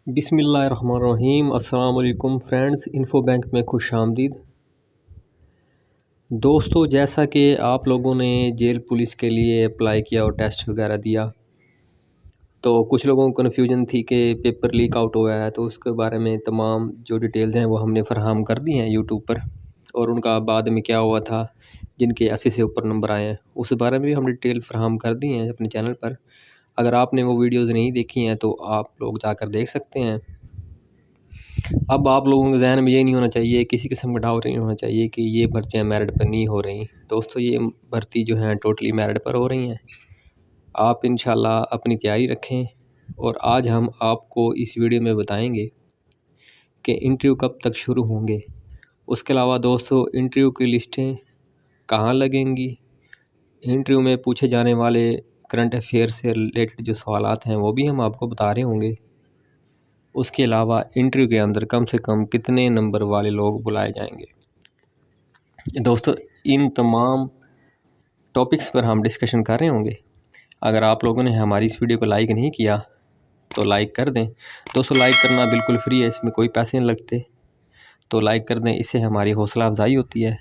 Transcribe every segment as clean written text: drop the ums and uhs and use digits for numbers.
बिस्मिल्लाहिर्रहमानिर्रहीम। अस्सलाम वालेकुम फ्रेंड्स, इन्फो बैंक में खुश आमदीद। दोस्तों, जैसा कि आप लोगों ने जेल पुलिस के लिए अप्लाई किया और टेस्ट वगैरह दिया, तो कुछ लोगों को कन्फ्यूजन थी कि पेपर लीक आउट हुआ है, तो उसके बारे में तमाम जो डिटेल्स हैं वो हमने फ़राहम कर दी हैं यूट्यूब पर। और उनका बाद में क्या हुआ था, जिनके 80 से ऊपर नंबर आए हैं, उस बारे में भी हम डिटेल फ़राहम कर दी हैं अपने चैनल पर। अगर आपने वो वीडियोज़ नहीं देखी हैं तो आप लोग जाकर देख सकते हैं। अब आप लोगों के ज़हन में ये नहीं होना चाहिए, किसी किस्म का डाउट नहीं होना चाहिए कि ये भर्तियाँ मेरिट पर नहीं हो रही। दोस्तों, ये भर्ती जो हैं टोटली मेरिट पर हो रही हैं। आप इंशाल्लाह अपनी तैयारी रखें। और आज हम आपको इस वीडियो में बताएंगे कि इंटरव्यू कब तक शुरू होंगे। उसके अलावा दोस्तों, इंटरव्यू की लिस्टें कहाँ लगेंगी, इंटरव्यू में पूछे जाने वाले करंट अफेयर से रिलेटेड जो सवालात हैं वो भी हम आपको बता रहे होंगे। उसके अलावा इंटरव्यू के अंदर कम से कम कितने नंबर वाले लोग बुलाए जाएंगे। दोस्तों, इन तमाम टॉपिक्स पर हम डिस्कशन कर रहे होंगे। अगर आप लोगों ने हमारी इस वीडियो को लाइक नहीं किया तो लाइक कर दें। दोस्तों, लाइक करना बिल्कुल फ्री है, इसमें कोई पैसे नहीं लगते। तो लाइक कर दें, इससे हमारी हौसला अफजाई होती है,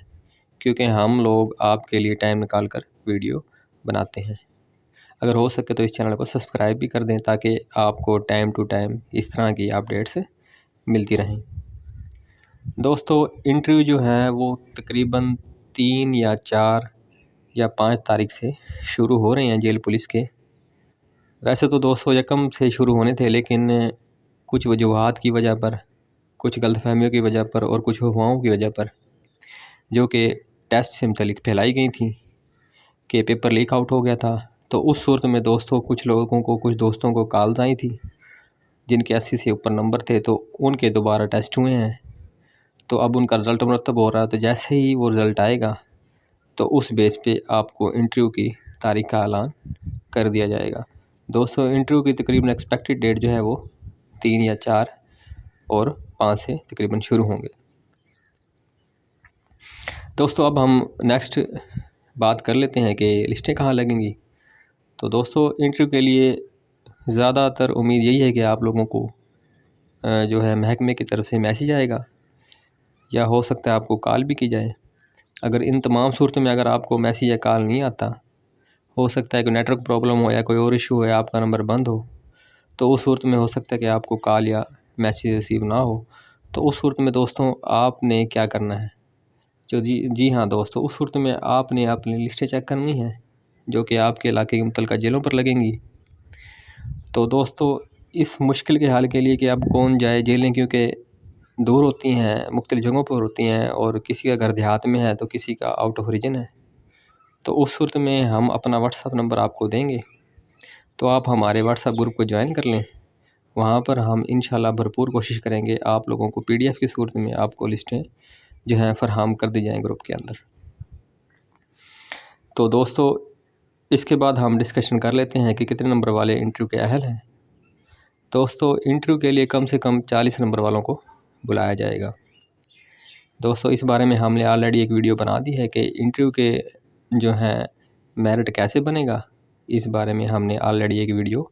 क्योंकि हम लोग आपके लिए टाइम निकाल कर वीडियो बनाते हैं। अगर हो सके तो इस चैनल को सब्सक्राइब भी कर दें, ताकि आपको टाइम टू टाइम इस तरह की अपडेट्स मिलती रहें। दोस्तों, इंटरव्यू जो है वो तकरीबन 3 या 4 या 5 तारीख से शुरू हो रहे हैं जेल पुलिस के। वैसे तो दोस्तों यकम से शुरू होने थे, लेकिन कुछ वजूहात की वजह पर, कुछ गलतफहमियों की वजह पर और कुछ अफवाहों की वजह पर, जो कि टेस्ट से मुतल्लिक फैलाई गई थी कि पेपर लीक आउट हो गया था, तो उस सूरत में दोस्तों कुछ लोगों को, कुछ दोस्तों को कॉल्स आई थी जिनके 80 से ऊपर नंबर थे, तो उनके दोबारा टेस्ट हुए हैं। तो अब उनका रिज़ल्ट मुरतब हो रहा है। तो जैसे ही वो रिज़ल्ट आएगा तो उस बेस पे आपको इंटरव्यू की तारीख़ का ऐलान कर दिया जाएगा। दोस्तों, इंटरव्यू की तकरीबन एक्सपेक्टेड डेट जो है वो 3 या 4 और 5 से तकरीबन शुरू होंगे। दोस्तों, अब हम नेक्स्ट बात कर लेते हैं कि लिस्टें कहाँ लगेंगी। तो दोस्तों, इंटरव्यू के लिए ज़्यादातर उम्मीद यही है कि आप लोगों को जो है महकमे की तरफ से मैसेज आएगा, या हो सकता है आपको कॉल भी की जाए। अगर इन तमाम सूरतों में अगर आपको मैसेज या कॉल नहीं आता, हो सकता है कि नेटवर्क प्रॉब्लम हो या कोई और इशू हो या आपका नंबर बंद हो, तो उस सूरत में हो सकता है कि आपको कॉल या मैसेज रिसीव ना हो। तो उस सूरत में दोस्तों आपने क्या करना है, जी हाँ दोस्तों, उस सूरत में आपने अपनी लिस्टें चेक करनी है जो कि आपके इलाके की मुतल्लिका जेलों पर लगेंगी। तो दोस्तों, इस मुश्किल के हल के लिए कि अब कौन जाए जेलें, क्योंकि दूर होती हैं, मुख्तलिफ़ जगहों पर होती हैं, और किसी का घर देहात में है तो किसी का आउट ऑफ रीजन है। तो उस सूरत में हम अपना व्हाट्सअप नंबर आपको देंगे, तो आप हमारे व्हाट्सअप ग्रुप को ज्वाइन कर लें। वहाँ पर हम इंशाल्लाह भरपूर कोशिश करेंगे आप लोगों को PDF की सूरत में आपको लिस्टें जो हैं फ़राहम कर दी जाएँ ग्रुप के अंदर। तो दोस्तों, इसके बाद हम डिस्कशन कर लेते हैं कि कितने नंबर वाले इंटरव्यू के अहल हैं। दोस्तों, इंटरव्यू के लिए कम से कम 40 नंबर वालों को बुलाया जाएगा। दोस्तों, इस बारे में हमने ऑलरेडी एक वीडियो बना दी है कि इंटरव्यू के जो हैं मेरिट कैसे बनेगा। इस बारे में हमने ऑलरेडी एक वीडियो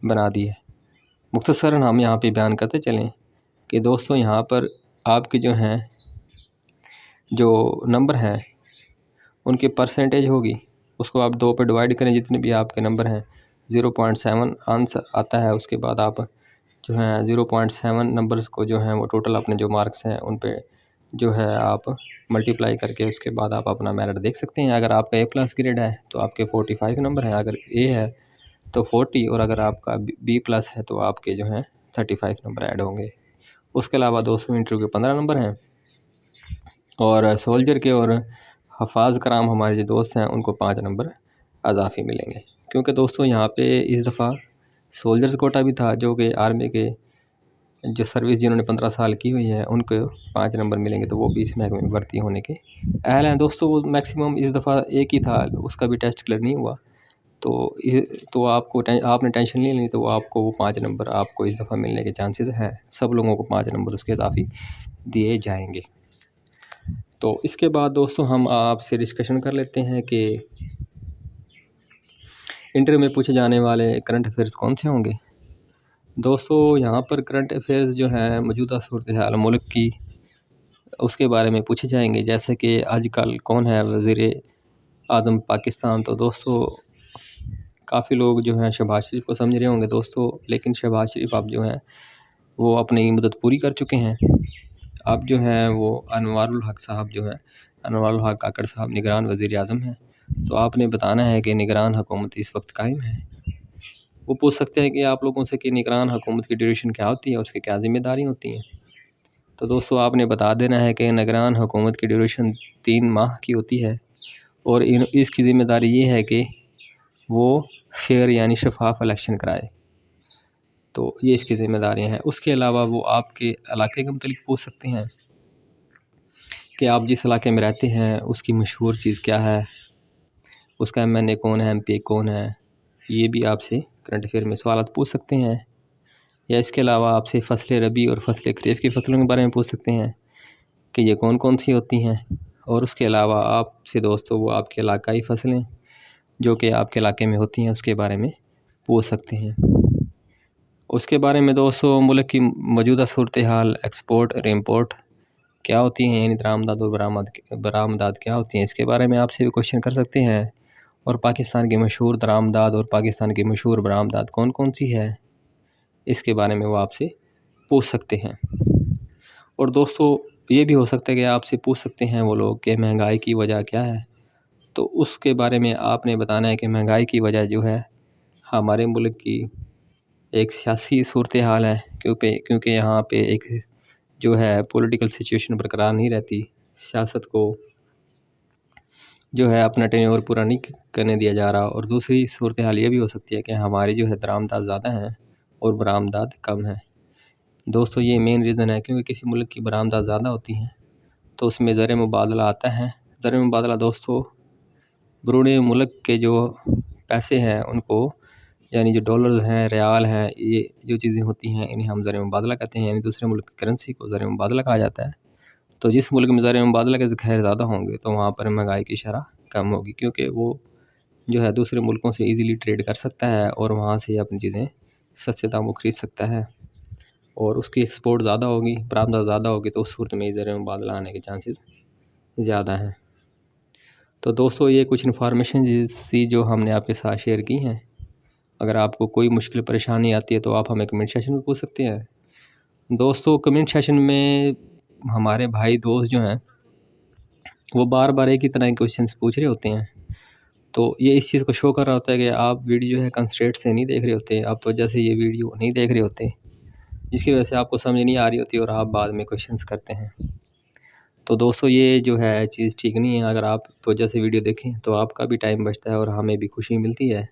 बना दी है। मुख्तसरन हम यहाँ पे बयान करते चलें कि दोस्तों, यहाँ पर आपके जो हैं जो नंबर हैं उनकी परसेंटेज होगी, उसको आप 2 पे डिवाइड करें, जितने भी आपके नंबर हैं 0.7 आंसर आता है। उसके बाद आप जो हैं 0.7 नंबर्स को जो हैं वो टोटल अपने जो मार्क्स हैं उन पे जो है आप मल्टीप्लाई करके उसके बाद आप अपना मेरिट देख सकते हैं। अगर आपका A+ ग्रेड है तो आपके 45 नंबर हैं, अगर A है तो 40, और अगर आपका B+ है तो आपके जो हैं 35 नंबर ऐड होंगे। उसके अलावा दोस्तों, इंटरव्यू के 15 नंबर हैं, और सोल्जर के और हफाज कराम हमारे जो दोस्त हैं उनको 5 नंबर अजाफी मिलेंगे, क्योंकि दोस्तों यहाँ पे इस दफ़ा सोल्जर्स कोटा भी था, जो कि आर्मी के जो सर्विस जिन्होंने 15 साल की हुई है उनको 5 नंबर मिलेंगे, तो वो भी इस महकमे में भर्ती होने के अहल हैं। दोस्तों, वो मैक्सिमम इस दफ़ा एक ही था, उसका भी टेस्ट क्लियर नहीं हुआ, तो आपने टेंशन नहीं लेनी, तो वो आपको वो 5 नंबर आपको इस दफ़ा मिलने के चांसेस हैं। सब लोगों को 5 नंबर उसके इजाफी दिए जाएंगे। तो इसके बाद दोस्तों, हम आपसे डिस्कशन कर लेते हैं कि इंटरव्यू में पूछे जाने वाले करंट अफेयर्स कौन से होंगे। दोस्तों यहाँ पर करंट अफेयर्स जो हैं मौजूदा सूरत हाल मुल्क की, उसके बारे में पूछे जाएंगे। जैसे कि आजकल कौन है वज़ीर आज़म पाकिस्तान, तो दोस्तों काफ़ी लोग जो हैं शहबाज शरीफ को समझ रहे होंगे दोस्तों, लेकिन शहबाज शरीफ अब जो हैं वो अपनी मुद्दत पूरी कर चुके हैं। अब जो हैं वो अनवारुल हक साहब जो हैं, अनवारुल हक काकड़ साहब निगरान वज़ीर आज़म हैं। तो आपने बताना है कि निगरान हुकूमत इस वक्त कायम है। वो पूछ सकते हैं कि आप लोगों से कि निगरान हुकूमत की ड्यूरेशन क्या होती है, उसकी क्या ज़िम्मेदारी होती हैं। तो दोस्तों आपने बता देना है कि निगरान हुकूमत की ड्यूरेशन 3 माह की होती है और इसकी ज़िम्मेदारी ये है कि वो फेयर यानी शफाफ इलेक्शन कराए। तो ये इसकी ज़िम्मेदारियाँ हैं। उसके अलावा वो आपके इलाके के मुतल्लिक़ पूछ सकते हैं कि आप जिस इलाके में रहते हैं उसकी मशहूर चीज़ क्या है, उसका MNA कौन है, MP कौन है। ये भी आपसे करंट अफेयर में सवालात पूछ सकते हैं। या इसके अलावा आपसे फ़सल रबी और फ़सल खरीफ की फ़सलों के बारे में पूछ सकते हैं कि ये कौन कौन सी होती हैं। और उसके अलावा आपसे दोस्तों वो आपके इलाकाई फ़सलें जो कि आपके इलाके में होती हैं उसके बारे में पूछ सकते हैं। उसके बारे में दोस्तों मुल्क की मौजूदा सूरत हाल, एक्सपोर्ट और इम्पोर्ट क्या होती हैं, यानी दरामदाद और बरामदाद क्या होती हैं, इसके बारे में आपसे भी क्वेश्चन कर सकते हैं। और पाकिस्तान की मशहूर दरामदाद और पाकिस्तान की मशहूर बरामदाद कौन कौन सी है, इसके बारे में वो आपसे पूछ सकते हैं। और दोस्तों ये भी हो सकता है कि आपसे पूछ सकते हैं वो लोग कि महंगाई की वजह क्या है। तो उसके बारे में आपने बताना है कि महंगाई की वजह जो है हमारे मुल्क की एक सियासी सूरत हाल है, क्योंकि यहाँ पे एक जो है पॉलिटिकल सिचुएशन बरकरार नहीं रहती। सियासत को जो है अपना टेन्योर पूरा नहीं करने दिया जा रहा। और दूसरी सूरत हाल ये भी हो सकती है कि हमारी जो है दरामदाद ज़्यादा हैं और बरामदाद कम है। दोस्तों ये मेन रीज़न है, क्योंकि किसी मुल्क की बरामदाद ज़्यादा होती हैं तो उसमें ज़र मुबादला आता है। ज़र मुबादला दोस्तों बैरून मुल्क के जो पैसे हैं उनको, यानी जो डॉलर्स हैं, रियाल हैं, ये जो चीज़ें होती हैं इन्हें हम ज़र मुबादला कहते हैं, यानी दूसरे मुल्क की करेंसी को ज़र मुबादला कहा जाता है। तो जिस मुल्क में ज़र मुबादला के ज़खायर ज़्यादा होंगे तो वहाँ पर महंगाई की शरह कम होगी, क्योंकि वो जो है दूसरे मुल्कों से ईज़िली ट्रेड कर सकता है और वहाँ से अपनी चीज़ें सस्ते दामों ख़रीद सकता है और उसकी एक्सपोर्ट ज़्यादा होगी, बरामदाद ज़्यादा होगी, तो उस सूरत में ज़र मुबादला आने के चांसेस ज़्यादा हैं। तो दोस्तों ये कुछ इन्फॉर्मेशन सी जो हमने आपके साथ शेयर की हैं। अगर आपको कोई मुश्किल परेशानी आती है तो आप हमें कमेंट सेशन में पूछ सकते हैं। दोस्तों कमेंट सेशन में हमारे भाई दोस्त जो हैं वो बार बार एक ही तरह के क्वेश्चन पूछ रहे होते हैं, तो ये इस चीज़ को शो कर रहा होता है कि आप वीडियो जो है कंसंट्रेट से नहीं देख रहे होते, आप वजह से ये वीडियो नहीं देख रहे होते, जिसकी वजह से आपको समझ नहीं आ रही होती और आप बाद में क्वेश्चंस करते हैं। तो दोस्तों ये जो है चीज़ ठीक नहीं है। अगर आप वजह से वीडियो देखें तो आपका भी टाइम बचता है और हमें भी खुशी मिलती है।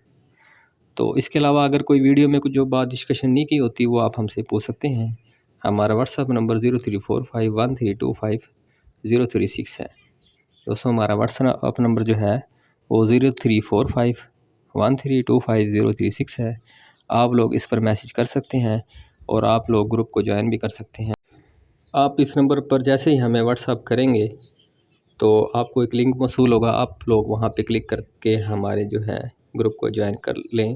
तो इसके अलावा अगर कोई वीडियो में कुछ जो बात डिस्कशन नहीं की होती वो आप हमसे पूछ सकते हैं। हमारा व्हाट्सअप नंबर 0345132036 है। दोस्तों हमारा व्हाट्सअप नंबर जो है वो 0345132036 है। आप लोग इस पर मैसेज कर सकते हैं और आप लोग ग्रुप को ज्वाइन भी कर सकते हैं। आप इस नंबर पर जैसे ही हमें व्हाट्सअप करेंगे तो आपको एक लिंक मौसूल होगा, आप लोग वहाँ पे क्लिक करके हमारे जो है ग्रुप को ज्वाइन कर लें।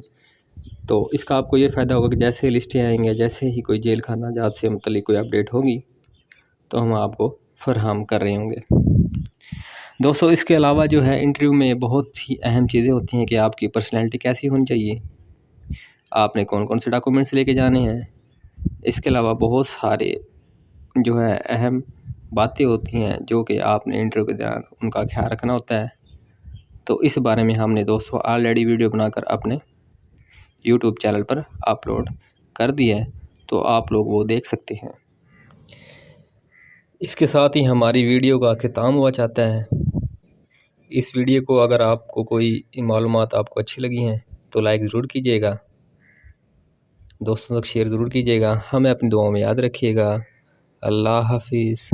तो इसका आपको ये फ़ायदा होगा कि जैसे ही लिस्टें आएंगे, जैसे ही कोई जेल खाना जात से मुतल्लिक़ कोई अपडेट होगी तो हम आपको फराहम कर रहे होंगे। दोस्तों इसके अलावा जो है इंटरव्यू में बहुत ही अहम चीज़ें होती हैं कि आपकी पर्सनैलिटी कैसी होनी चाहिए, आपने कौन कौन से डॉक्यूमेंट्स लेके जाने हैं। इसके अलावा बहुत सारे जो है अहम बातें होती हैं जो कि आपने इंटरव्यू के दौरान उनका ख्याल रखना होता है। तो इस बारे में हमने दोस्तों ऑलरेडी वीडियो बनाकर अपने यूट्यूब चैनल पर अपलोड कर दिया है, तो आप लोग वो देख सकते हैं। इसके साथ ही हमारी वीडियो का ख़त्म हुआ चाहता है। इस वीडियो को अगर आपको कोई मालूमात आपको अच्छी लगी हैं तो लाइक ज़रूर कीजिएगा, दोस्तों तक शेयर ज़रूर कीजिएगा। हमें अपनी दुआओं में याद रखिएगा। अल्लाह हाफिज़।